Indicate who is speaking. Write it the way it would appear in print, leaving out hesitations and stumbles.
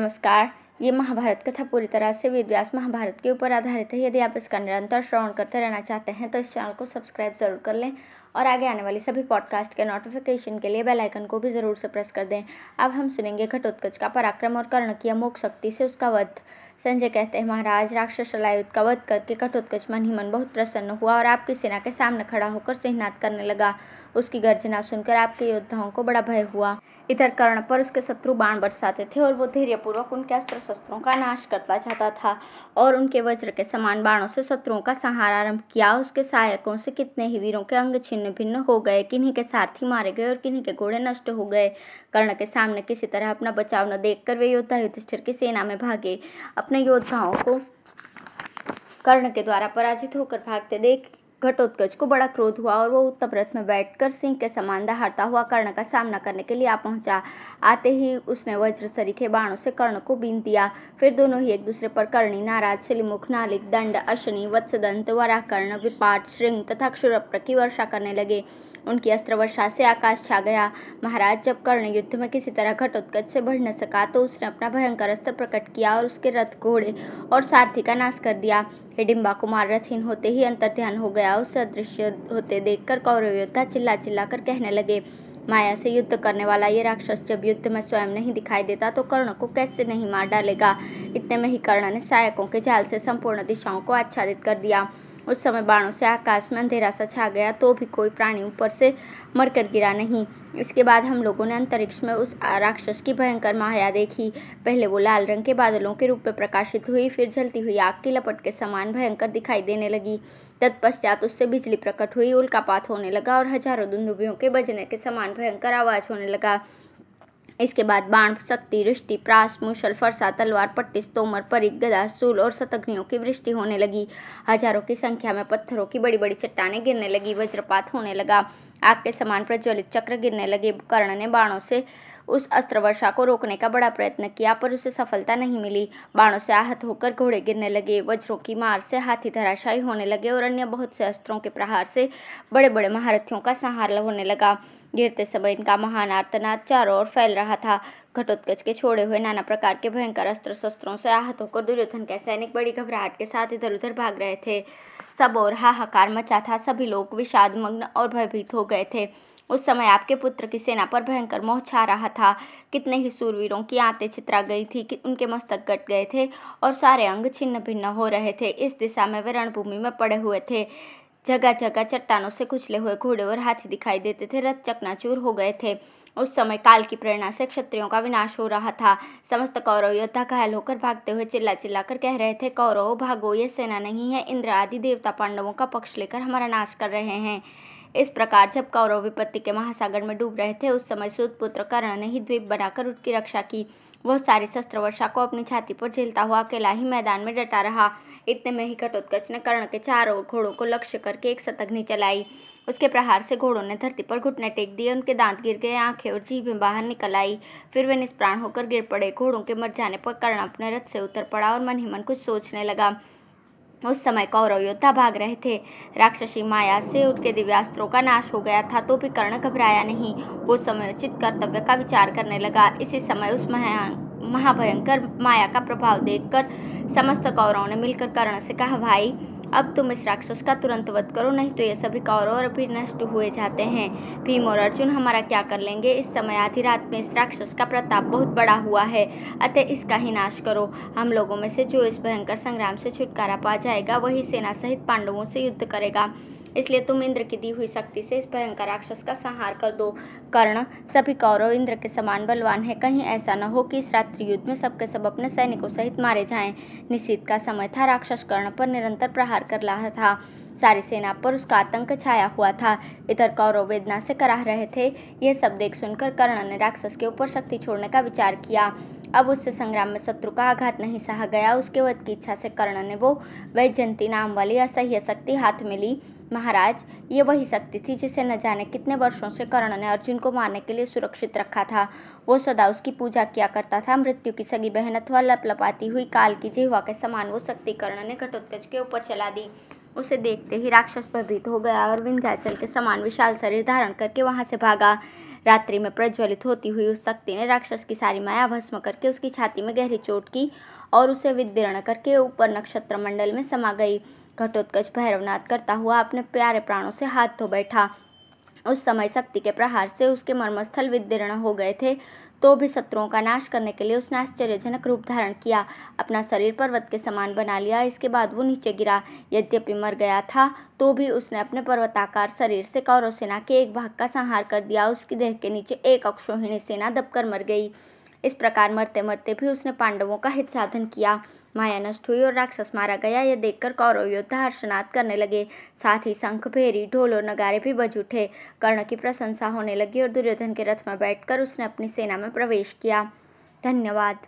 Speaker 1: नमस्कार। ये महाभारत कथा पूरी तरह से वेद व्यास महाभारत के ऊपर आधारित है। यदि आप इसका निरंतर श्रवण करते रहना चाहते हैं तो इस चैनल को सब्सक्राइब जरूर कर लें और आगे आने वाली सभी पॉडकास्ट के नोटिफिकेशन के लिए बेल आइकन को भी जरूर से प्रेस कर दें। अब हम सुनेंगे घटोत्कच का पराक्रम और कर्ण की अमोघ शक्ति से उसका वध। संजय कहते हैं, महाराज, राक्षस शलायुध का वध करके घटोत्कच मन ही मन बहुत प्रसन्न हुआ और आपकी सेना के सामने खड़ा होकर सिंहनाद करने लगा। उसकी गर्जना सुनकर आपके योद्धाओं को बड़ा भय हुआ। इधर कर्ण पर उसके शत्रु बाण बरसाते थे और वो धैर्यपूर्वक उनके अस्त्र शस्त्रों का नाश करता जाता था और उनके वज्र के समान बाणों से शत्रुओं का संहार आरंभ किया। उसके सहायकों से कितने ही वीरों के अंग छिन्न भिन्न हो गए, किन्हीं के सारथी मारे गए और किन्हीं के घोड़े नष्ट हो गए। कर्ण के सामने किसी तरह अपना बचाव न देखकर वे योद्धा युधिष्ठिर की सेना में भागे। अपने योद्धाओं को कर्ण के द्वारा पराजित होकर भागते देख घटोत्कच को बड़ा क्रोध हुआ और वो उत्तम रथ में बैठकर सिंह के समान दहाड़ता हुआ कर्ण का सामना करने के लिए आ पहुंचा। आते ही उसने वज्र सरीखे बाणों से कर्ण को बीन दिया। फिर दोनों ही एक दूसरे पर कर्णी, नाराज, शिलिमुख, नालिक, दंड, अश्नि, वत्सदंत, वराकर्ण, विपाट, श्रृंग तथा क्षुरप्र की वर्षा करने लगे। उनकी अस्त्र वर्षा से आकाश छा गया। महाराज, जब कर्ण युद्ध में किसी तरह घटोत्कच से बढ़ न सका तो उसने अपना भयंकर अस्त्र प्रकट किया और उसके रथ, घोड़े और सारथी का नाश कर दिया। हिडिंबा कुमार रथहीन होते ही अंतर्ध्यान हो गया। उसे अदृश्य होते देखकर कौरव योद्धा चिल्ला चिल्ला कर कहने लगे, माया से युद्ध करने वाला ये राक्षस जब युद्ध में स्वयं नहीं दिखाई देता तो कर्ण को कैसे नहीं मार डालेगा। इतने में ही कर्ण ने सहायकों के जाल से संपूर्ण दिशाओं को आच्छादित कर दिया। उस समय बाणों से आकाश में अंधेरा सा छा गया तो भी कोई प्राणी ऊपर से मरकर गिरा नहीं। इसके बाद हम लोगों ने अंतरिक्ष में उस राक्षस की भयंकर माया देखी। पहले वो लाल रंग के बादलों के रूप में प्रकाशित हुई, फिर जलती हुई आग की लपट के समान भयंकर दिखाई देने लगी। तत्पश्चात उससे बिजली प्रकट हुई, उल्कापात होने लगा और हजारों दुंदुभियों के बजने के समान भयंकर आवाज होने लगा। इसके बाद बाण, शक्ति, रिष्टि, प्रास, मूषल, फरसा, तलवार, पट्टिस, तोमर, परिघ, गदा, शूल और शतघ्नियों की वृष्टि होने लगी। हजारों की संख्या में पत्थरों की बड़ी बड़ी चट्टानें गिरने लगी। वज्रपात होने लगा। आग के समान प्रज्वलित चक्र गिरने लगे। कर्ण ने बाणों से उस अस्त्र वर्षा को रोकने का बड़ा प्रयत्न किया पर उसे सफलता नहीं मिली। बाणों से आहत होकर घोड़े गिरने लगे। वज्रों की मार से हाथी धराशायी होने लगे और अन्य बहुत से अस्त्रों के प्रहार से बड़े बड़े महारथियों का संहार होने लगा। गिरते समय इनका महान आर्तनाद चारों ओर फैल रहा था। घटोत्कच के छोड़े हुए नाना प्रकार के भयंकर अस्त्र शस्त्रों से आहत होकर दुर्योधन के सैनिक बड़ी घबराहट के साथ इधर उधर भाग रहे थे। सब और हाहाकार मचा था। सभी लोग विषाद मग्न और भयभीत हो गए थे। उस समय आपके पुत्र की सेना पर भयंकर मोह छा रहा था। कितने ही सूरवीरों की आंतें छितरा गई थी, उनके मस्तक कट गए थे और सारे अंग छिन्न भिन्न हो रहे थे। इस दिशा में वे रणभूमि में पड़े हुए थे। जगह जगह चट्टानों से कुचले हुए घोड़े और हाथी दिखाई देते थे। रथ चकनाचूर हो गए थे। उस समय काल की प्रेरणा से क्षत्रियों का विनाश हो रहा था। समस्त कौरव योद्धा घायल होकर भागते हुए चिल्ला चिल्ला कर कह रहे थे, कौरवों भागो, ये सेना नहीं है, इंद्र आदि देवता पांडवों का पक्ष लेकर हमारा नाश कर रहे हैं। इस प्रकार जब कौरव विपत्ति के महासागर में डूब रहे थे उस समय सूतपुत्र कर्ण ने ही द्वीप बनाकर उनकी रक्षा की। वह सारी शस्त्र वर्षा को अपनी छाती पर झेलता हुआ अकेला ही मैदान में डटा रहा। इतने में ही घटोत्कच ने कर्ण के चारों घोड़ों को लक्ष्य करके एक शतघ्नि चलाई। उसके प्रहार से घोड़ों ने धरती पर घुटने टेक दिए। उनके दांत गिर गए, आंखें और जीभें बाहर निकल आई। फिर वे निष्प्राण होकर गिर पड़े। घोड़ों के मर जाने पर कर्ण अपने रथ से उतर पड़ा और मन ही मन कुछ सोचने लगा। उस समय कौरव योद्धा भाग रहे थे। राक्षसी माया से उनके दिव्यास्त्रों का नाश हो गया था तो भी कर्ण घबराया नहीं। वो समयोचित कर्तव्य का विचार करने लगा। इसी समय उस महाभयंकर माया का प्रभाव देखकर समस्त कौरवों ने मिलकर कर्ण से कहा, भाई, अब तुम इस राक्षस का तुरंत वध करो, नहीं तो ये सभी कौरव और भी नष्ट हुए जाते हैं। भीम और अर्जुन हमारा क्या कर लेंगे। इस समय आधी रात में इस राक्षस का प्रताप बहुत बड़ा हुआ है, अतः इसका ही नाश करो। हम लोगों में से जो इस भयंकर संग्राम से छुटकारा पा जाएगा वही सेना सहित पांडवों से युद्ध करेगा। इसलिए तुम इंद्र की दी हुई शक्ति से इस भयंकर राक्षस का संहार कर दो। कर्ण, सभी कौरव इंद्र के समान बलवान है, कहीं ऐसा न हो कि इस रात्रि युद्ध में सबके सब अपने सैनिकों सहित मारे जाएं। निशीथ का समय था। राक्षस कर्ण पर निरंतर प्रहार कर रहा था। सारी सेना पर उसका आतंक छाया हुआ था। इधर कौरव वेदना से कराह रहे थे। यह सब देख सुनकर कर्ण ने राक्षस के ऊपर शक्ति छोड़ने का विचार किया। अब उससे संग्राम में शत्रु का आघात नहीं सहा गया। उसके वध की इच्छा से कर्ण ने वो वैजयंती नाम वाली असह्य शक्ति हाथ में ली। महाराज, ये वही शक्ति थी जिसे न जाने कितने वर्षों से कर्ण ने अर्जुन को मारने के लिए सुरक्षित रखा था। वो सदा उसकी पूजा किया करता था। मृत्यु की सगी बहन अथवा लपलपाती हुई काल की जिह्वा के समान वो शक्ति कर्ण ने घटोत्कच के ऊपर चला दी। उसे देखते ही राक्षस भयभीत हो गया और विंध्याचल के समान विशाल शरीर धारण करके वहां से भागा। रात्रि में प्रज्वलित होती हुई उस शक्ति ने राक्षस की सारी माया भस्म करके उसकी छाती में गहरी चोट की और उसे विदीर्ण करके ऊपर नक्षत्र मंडल में समा गई। घटोत्कच भैरवनाद करता हुआ अपने प्यारे प्राणों से हाथ धो बैठा। उस समय शक्ति के प्रहार से उसके मर्मस्थल विदीर्ण हो गए थे, तो भी शत्रुओं का नाश करने के लिए उसने आश्चर्यजनक रूप धारण किया, अपना शरीर पर्वत के समान बना लिया। इसके बाद वो नीचे गिरा। यद्यपि मर गया था, तो भी उसने अपने पर्वताकार शरीर से कौरव सेना के एक भाग का संहार कर दिया। उसकी देह के नीचे एक अक्षौहिणी सेना दबकर मर गई। इस प्रकार मरते मरते भी उसने पांडवों का हित साधन किया। माया नष्ट हुई और राक्षस मारा गया, यह देखकर कौरव योद्धा हर्षनाद करने लगे। साथ ही शंख, भेरी, ढोल और नगारे भी बज उठे। कर्ण की प्रशंसा होने लगी और दुर्योधन के रथ में बैठकर उसने अपनी सेना में प्रवेश किया। धन्यवाद।